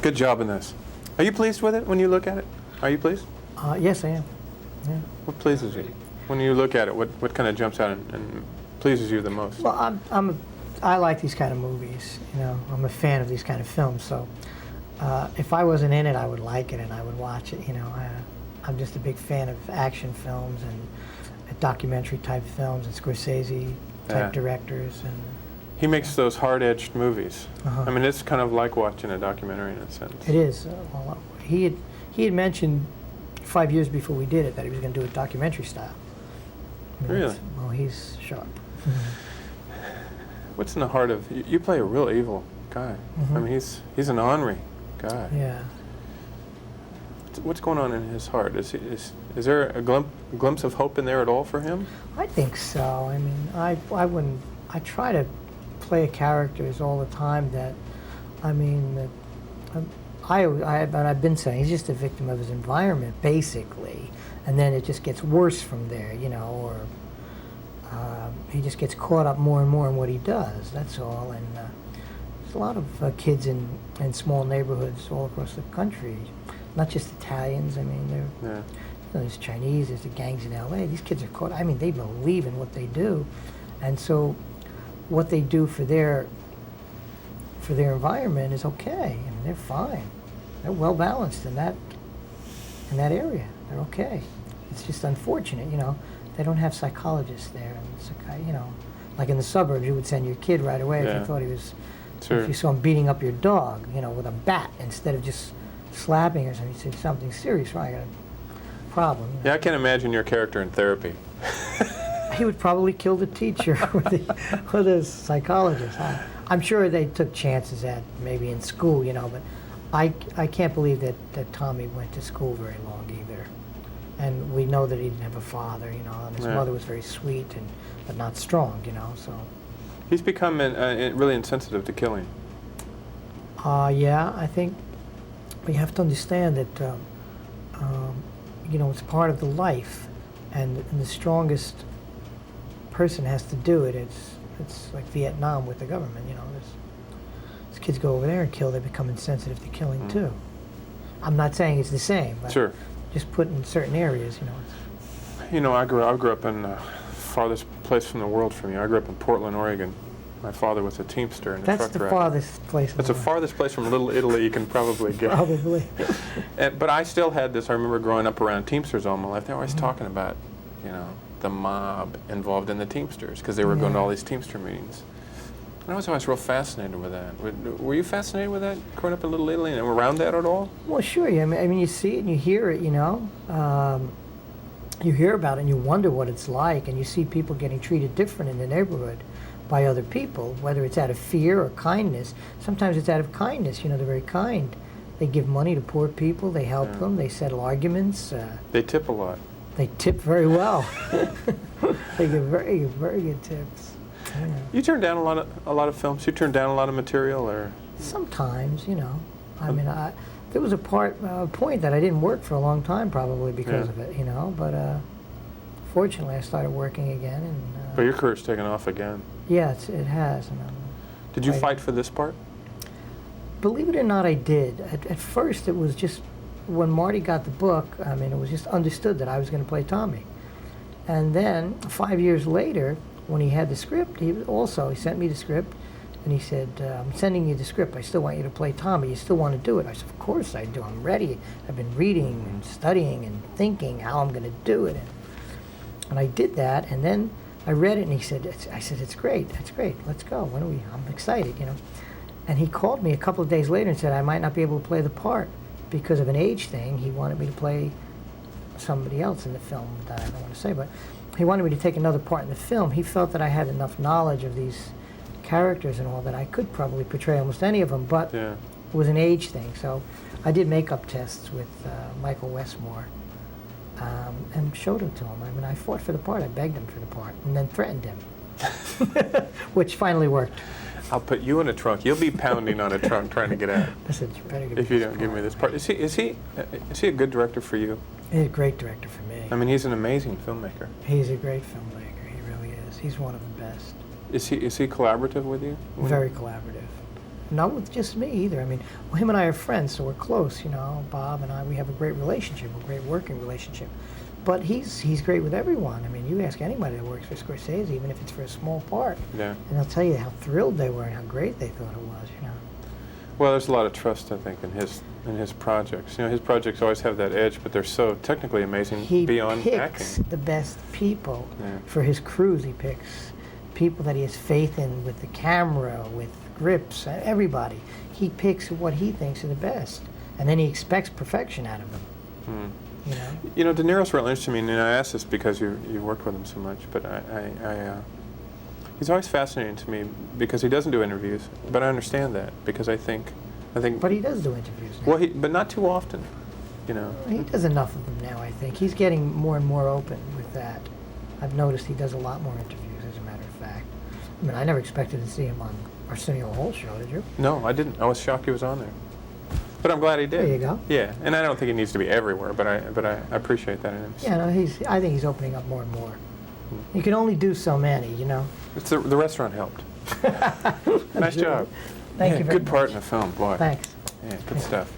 Good job in this. Are you pleased with it when you look at it? Are you pleased? Yes, I am. Yeah. What pleases you? When you look at it, what kind of jumps out and pleases you the most? Well, I like these kind of movies. You know, I'm a fan of these kind of films. So, if I wasn't in it, I would like it and I would watch it. You know, I'm just a big fan of action films and documentary type films and Scorsese type directors. And he makes those hard-edged movies. Uh-huh. I mean, it's kind of like watching a documentary in a sense. It is. Well, he had mentioned 5 years before we did it that he was going to do it documentary style. I mean, Really? well, he's sharp. What's in the heart of you? Play a real evil guy. Mm-hmm. I mean, he's an ornery guy. Yeah. What's going on in his heart? Is there a glimpse of hope in there at all for him? I think so. I mean, I try to play characters all the time that, I mean, I've been saying he's just a victim of his environment, basically, and then it just gets worse from there, you know, or he just gets caught up more and more in what he does, that's all. And there's a lot of kids in small neighborhoods all across the country, not just Italians. I mean, you know, there's Chinese, there's the gangs in L.A. These kids are caught, I mean, they believe in what they do, and so what they do for their environment is okay. I mean, they're fine. They're well balanced in that area. They're okay. It's just unfortunate, you know. They don't have psychologists there, and you know, like in the suburbs, you would send your kid right away if you thought he was. Sure. If you saw him beating up your dog, you know, with a bat instead of just slapping or something, you said something serious. Right, I got a problem. You know? Yeah, I can't imagine your character in therapy. He would probably kill the teacher or the psychologist. I'm sure they took chances at maybe in school, you know, but I can't believe that Tommy went to school very long either. And we know that he didn't have a father, you know, and his mother was very sweet but not strong, you know, so. He's become really insensitive to killing. Yeah, I think we have to understand that, you know, it's part of the life, and the strongest person has to do it. It's like Vietnam with the government, you know. These kids go over there and kill, they become insensitive to killing too. I'm not saying it's the same, but sure. Just put in certain areas, you know. You know, I grew up in the farthest place from the world from you. I grew up in Portland, Oregon. My father was a Teamster and a truck driver. That's the farthest place. That's the farthest place from Little Italy you can probably get. Probably. But I still had this. I remember growing up around Teamsters all my life. They were always talking about, you know, the mob involved in the Teamsters because they were going to all these Teamster meetings. And I was always real fascinated with that. Were you fascinated with that growing up in Little Italy and around that at all? Well, sure. I mean, you see it and you hear it, you know. You hear about it and you wonder what it's like, and you see people getting treated different in the neighborhood by other people, whether it's out of fear or kindness. Sometimes it's out of kindness, you know, they're very kind. They give money to poor people, they help them, they settle arguments. They tip a lot. They tip very well. They give very, very good tips. Yeah. You turn down a lot of films? You turn down a lot of material, or? Sometimes, you know. I mean, there was a point that I didn't work for a long time probably because of it, you know, but fortunately I started working again. And but your career's taken off again. Yeah, it has. And did you fight for this part? Believe it or not, I did. At first, it was just, when Marty got the book, I mean, it was just understood that I was going to play Tommy. And then, 5 years later, when he had the script, he sent me the script, and he said, I'm sending you the script. I still want you to play Tommy. You still want to do it? I said, of course I do. I'm ready. I've been reading and studying and thinking how I'm going to do it. And I did that, and then I read it, and he said, I said, it's great, let's go. I'm excited, you know. And he called me a couple of days later and said I might not be able to play the part because of an age thing. He wanted me to play somebody else in the film that I don't want to say, but he wanted me to take another part in the film. He felt that I had enough knowledge of these characters and all that I could probably portray almost any of them, but it was an age thing. So I did makeup tests with Michael Westmore. And showed him to him. I mean, I fought for the part. I begged him for the part, and then threatened him, which finally worked. I'll put you in a trunk. You'll be pounding on a trunk trying to get out. I said, you better give if you don't give me this part. Is he a good director for you? He's a great director for me. I mean, he's an amazing filmmaker. He's a great filmmaker. He really is. He's one of the best. Is he collaborative with you? Very collaborative. not with just me either. I mean, well, him and I are friends, so we're close. Bob and I, we have a great relationship, a great working relationship. But he's great with everyone. I mean, you ask anybody that works for Scorsese, even if it's for a small part, Yeah. and they'll tell you how thrilled they were and how great they thought it was. Well, there's a lot of trust, I think, in his projects. His projects always have that edge, but they're so technically amazing He beyond picks acting. the best people Yeah. for his crews. He picks people that he has faith in with the camera, with grips, everybody. He picks what he thinks are the best, and then he expects perfection out of them. Mm. De Niro's real interesting to me, and I ask this because you worked with him so much, but he's always fascinating to me because he doesn't do interviews, but I understand that because I think. But he does do interviews now. Well, but not too often, He does enough of them now, I think. He's getting more and more open with that. I've noticed he does a lot more interviews, as a matter of fact. I mean, I never expected to see him on Arsenio Hall show, did you? No, I didn't. I was shocked he was on there. But I'm glad he did. There you go. Yeah, and I don't think he needs to be everywhere, but I appreciate that in him. Yeah, no, I think he's opening up more and more. You can only do so many, It's the restaurant helped. Nice job. Thank you very Good part much. in the film, boy. Thanks. Yeah, good stuff.